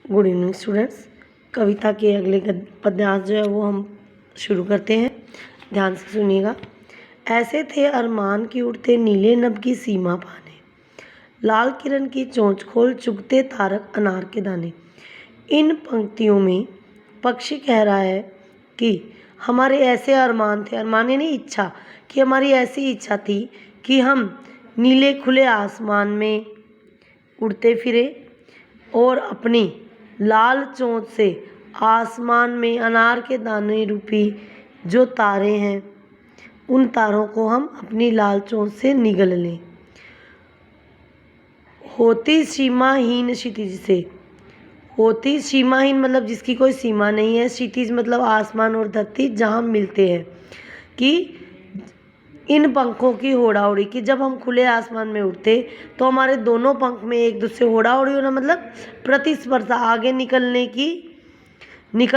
Good evening students. कविता के अगले पद्यांश जो है वो हम शुरू करते हैं। ध्यान से सुनिएगा। ऐसे थे अरमान की उड़ते नीले नभ की सीमा पाने, लाल किरण की चोंच खोल चुगते तारक अनार के दाने। इन पंक्तियों में पक्षी कह रहा है कि हमारे ऐसे अरमान थे, अरमान यानी इच्छा, कि हमारी ऐसी इच्छा थी कि हम नीले खुले आसमान में उड़ते फिरे और अपनी लाल चोंच से आसमान में अनार के दाने रूपी जो तारे हैं उन तारों को हम अपनी लाल चोंच से निगल लें। होती सीमाहीन क्षितिज से, होती सीमाहीन मतलब जिसकी कोई सीमा नहीं है, क्षितिज मतलब आसमान और धरती जहाँ मिलते हैं, कि इन पंखों की होड़ा होड़ी, कि जब हम खुले आसमान में उड़ते तो हमारे दोनों पंख में एक दूसरे होड़ा होड़ी होना मतलब प्रतिस्पर्धा, आगे निकल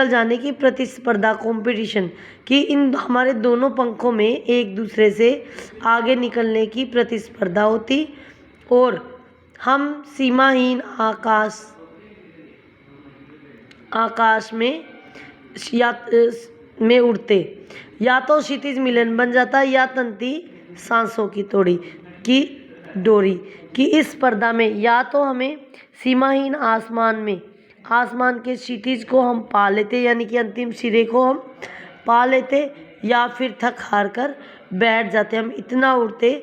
जाने की प्रतिस्पर्धा, कंपटीशन, कि इन हमारे दोनों पंखों में एक दूसरे से आगे निकलने की प्रतिस्पर्धा होती और हम सीमाहीन आकाश में उड़ते। या तो क्षितिज मिलन बन जाता या तंती सांसों की तोड़ी की डोरी, कि इस स्पर्धा में या तो हमें सीमाहीन आसमान के क्षितिज को हम पा लेते, यानी कि अंतिम सिरे को हम पा लेते, या फिर थक हार कर बैठ जाते। हम इतना उड़ते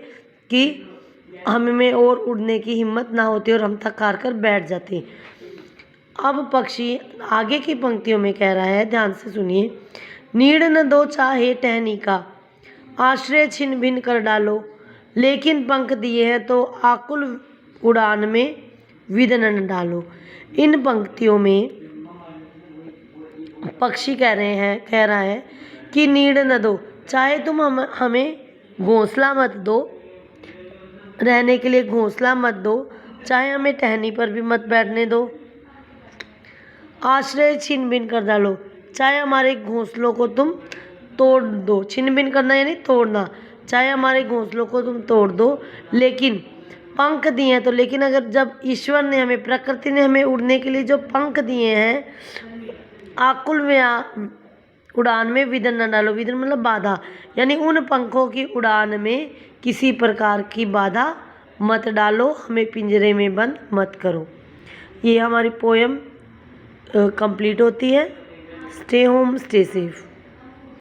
कि हमें और उड़ने की हिम्मत ना होती और हम थक हार कर बैठ जाते। अब पक्षी आगे की पंक्तियों में कह रहा है, ध्यान से सुनिए। नीड़ न दो चाहे टहनी का, आश्रय छिन भिन कर डालो, लेकिन पंख दिए हैं तो आकुल उड़ान में विघ्न न डालो। इन पंक्तियों में पक्षी कह रहा है कि नीड़ न दो, चाहे तुम हमें घोंसला मत दो, रहने के लिए घोंसला मत दो, चाहे हमें टहनी पर भी मत बैठने दो, आश्रय छिन भिन कर डालो, चाहे हमारे घोंसलों को तुम तोड़ दो। छिन भिन करना यानी तोड़ना, चाहे हमारे घोंसलों को तुम तोड़ दो, लेकिन पंख दिए हैं तो, लेकिन अगर जब ईश्वर ने हमें, प्रकृति ने हमें उड़ने के लिए जो पंख दिए हैं, आकुल में उड़ान में विघ्न न डालो। विघ्न मतलब बाधा, यानी उन पंखों की उड़ान में किसी प्रकार की बाधा मत डालो, हमें पिंजरे में बंद मत करो। ये हमारी पोयम कंप्लीट होती है। Stay home stay safe.